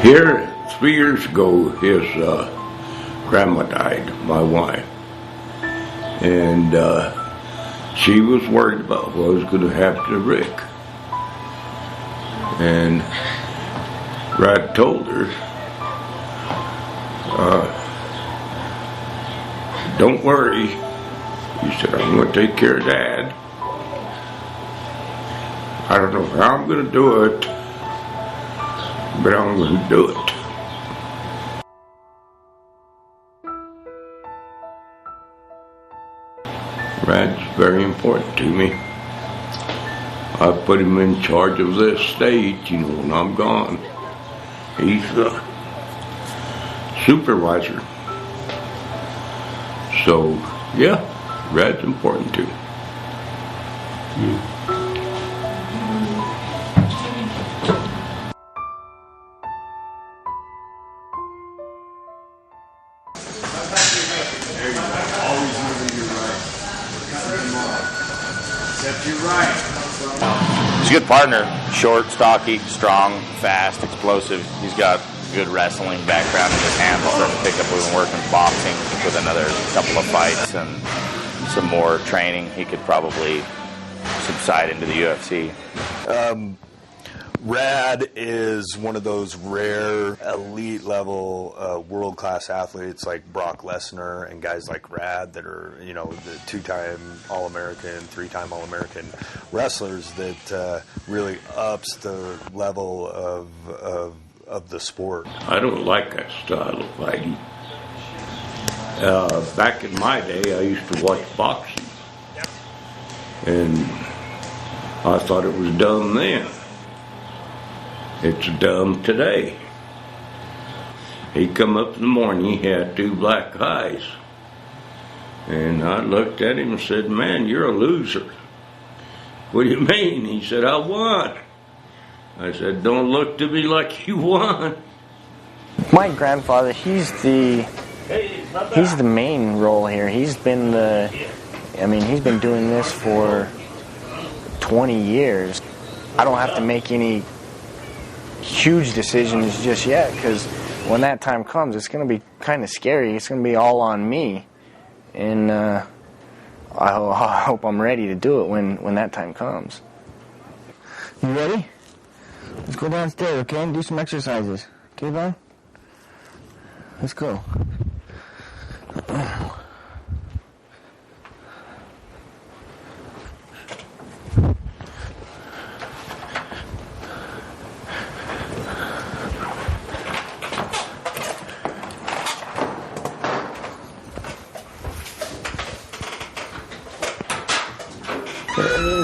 Here, 3 years ago, his grandma died, my wife. And she was worried about what was going to happen to Rick. And Brad told her, don't worry. He said, I'm going to take care of Dad. I don't know how I'm going to do it, but I'm going to do it. Brad's very important to me. I put him in charge of this state, when I'm gone. He's the supervisor. So, yeah, Brad's important too. He's a good partner. Short, stocky, strong, fast, explosive. He's got good wrestling background in his hands. We'll start to pick up. We've been working boxing with another couple of fights and some more training. He could probably subside into the UFC. Rad is one of those rare elite level world-class athletes like Brock Lesnar and guys like Rad that are, the 2-time All-American, 3-time All-American wrestlers that really ups the level of the sport. I don't like that style of fighting. Back in my day, I used to watch boxing. And I thought it was dumb then. It's dumb today. He come up in the morning, he had 2 black eyes. And I looked at him and said, man, you're a loser. What do you mean? He said, I won. I said, don't look to me like you won. My grandfather, he's the main role here. He's been he's been doing this for 20 years. I don't have to make any huge decisions just yet, because when that time comes, it's going to be kind of scary. It's going to be all on me, and I hope I'm ready to do it when that time comes. You ready? Let's go downstairs, okay, and do some exercises. Okay, Brian? Let's go.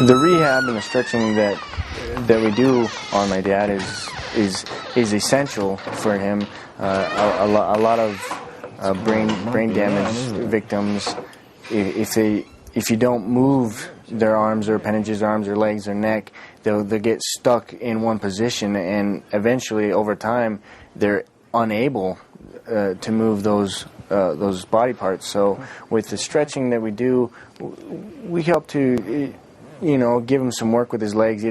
The rehab and the stretching that we do on my dad is essential for him. A lot of brain damage victims, if you don't move their arms or appendages, arms or legs or neck, they'll get stuck in one position, and eventually over time they're unable to move those body parts. So with the stretching that we do, we help to give him some work with his legs,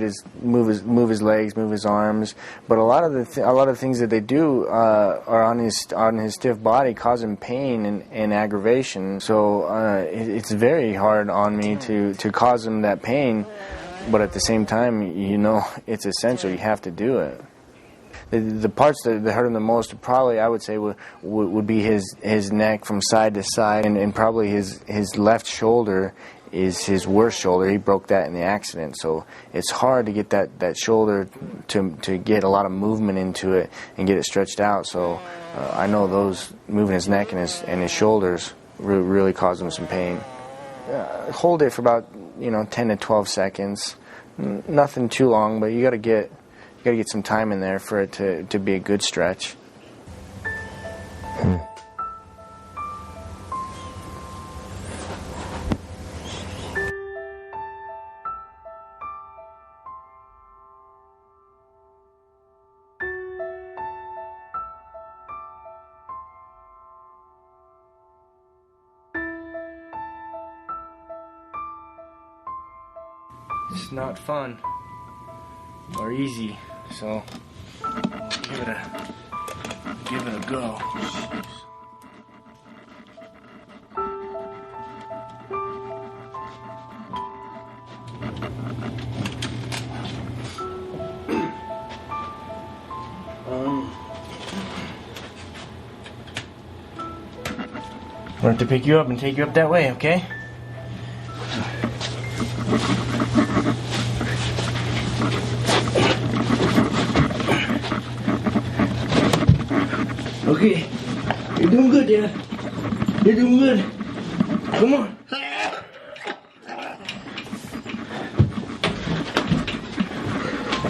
move his legs, move his arms. But a lot of the things that they do are on his stiff body, cause him pain and aggravation. So it's very hard on me to cause him that pain. But at the same time, it's essential. You have to do it. The parts that hurt him the most, probably I would say would be his neck from side to side, and probably his left shoulder is his worst shoulder. He broke that in the accident, so it's hard to get that shoulder to get a lot of movement into it and get it stretched out. So I know those moving his neck and his shoulders really cause him some pain. Hold it for about 10 to 12 seconds. Nothing too long, but you got to get some time in there for it to be a good stretch. It's not fun or easy, so give it go. We'll have to pick you up and take you up that way, okay? Okay, you're doing good, Dad. You're doing good. Come on.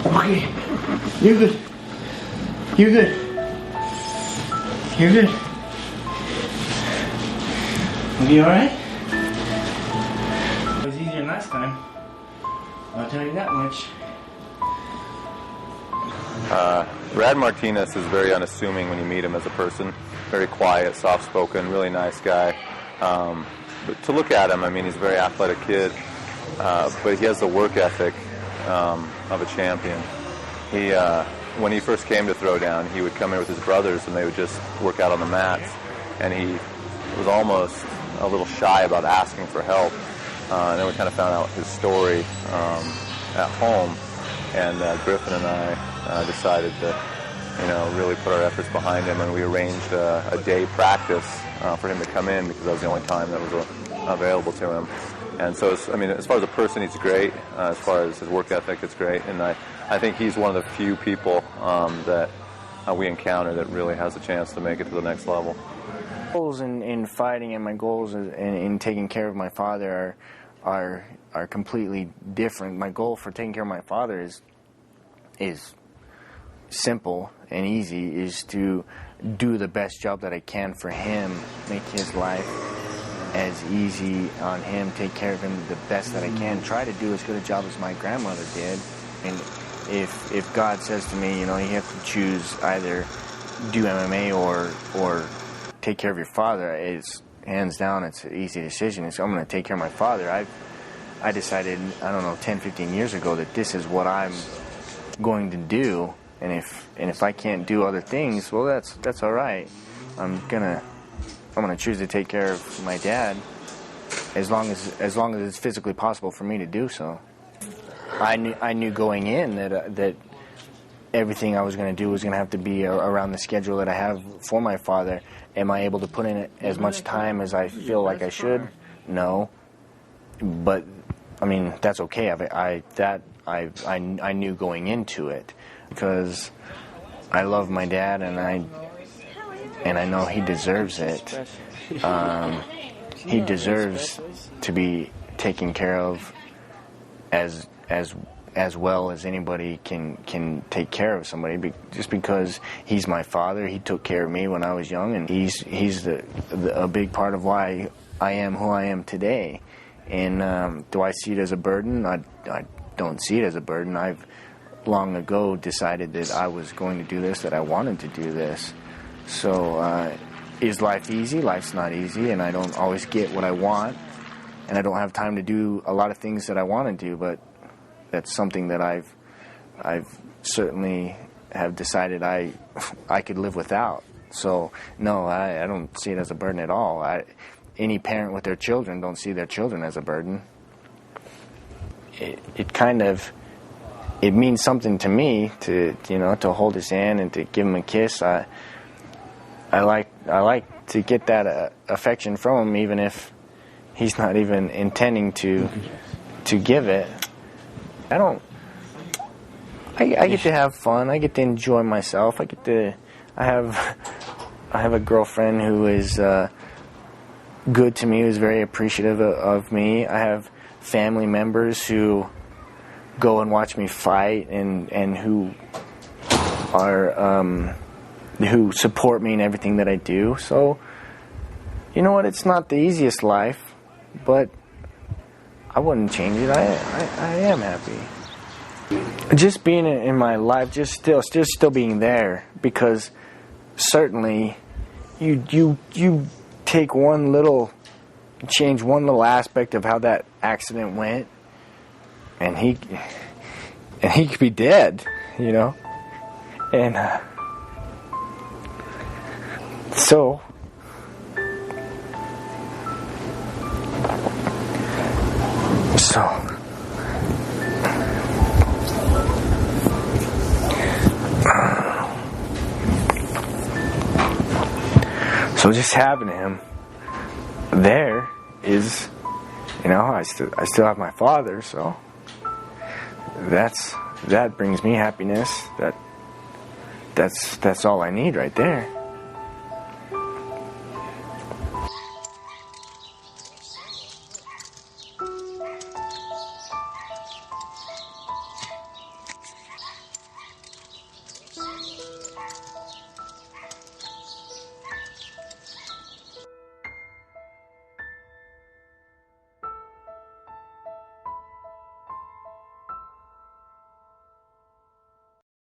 Okay, you're good. You're good. You're good. Are you alright? It was easier than last time. I'll tell you that much. Brad Martinez is very unassuming when you meet him as a person. Very quiet, soft-spoken, really nice guy. But to look at him, I mean, he's a very athletic kid, but he has the work ethic of a champion. When he first came to Throwdown, he would come in with his brothers and they would just work out on the mats, and he was almost a little shy about asking for help. And then we kind of found out his story at home, and Griffin and I decided to, really put our efforts behind him, and we arranged a day practice for him to come in because that was the only time that was available to him. And so, as far as a person, he's great. As far as his work ethic, it's great. And I think he's one of the few people that we encounter that really has a chance to make it to the next level. My goals in fighting and my goals in taking care of my father are completely different. My goal for taking care of my father is simple and easy, is to do the best job that I can for him, make his life as easy on him, take care of him the best that I can, try to do as good a job as my grandmother did. And if God says to me, you have to choose either do MMA or take care of your father, it's hands down, it's an easy decision. So I'm going to take care of my father. I decided, 10, 15 years ago that this is what I'm going to do, and if I can't do other things, well, that's all right. I'm gonna choose to take care of my dad as long as it's physically possible for me to do so. I knew going in that everything I was going to do was going to have to be around the schedule that I have for my father. Am I able to put in as much time as I feel like I should? No, but that's okay. I knew going into it because I love my dad, and I know he deserves it. He deserves to be taken care of as well as anybody can take care of somebody. Just because he's my father, he took care of me when I was young, and he's a big part of why I am who I am today. And do I see it as a burden? I don't see it as a burden. I've long ago decided that I was going to do this, that I wanted to do this. So is life easy? Life's not easy, and I don't always get what I want, and I don't have time to do a lot of things that I want to do, but that's something that I've certainly have decided I could live without. So no, I don't see it as a burden at all. Any parent with their children don't see their children as a burden. It means something to me to hold his hand and to give him a kiss. I like to get that affection from him, even if he's not even intending to give it. I get to have fun. I get to enjoy myself. I have a girlfriend who is good to me, who's very appreciative of me. I have family members who go and watch me fight and who are who support me in everything that I do. So, you know what? It's not the easiest life, but I wouldn't change it. I am happy. Just being in my life, just still being there, because certainly you take change one little aspect of how that accident went, and he could be dead, and So, just having him there is, you know, I still have my father, so that brings me happiness. That's all I need right there.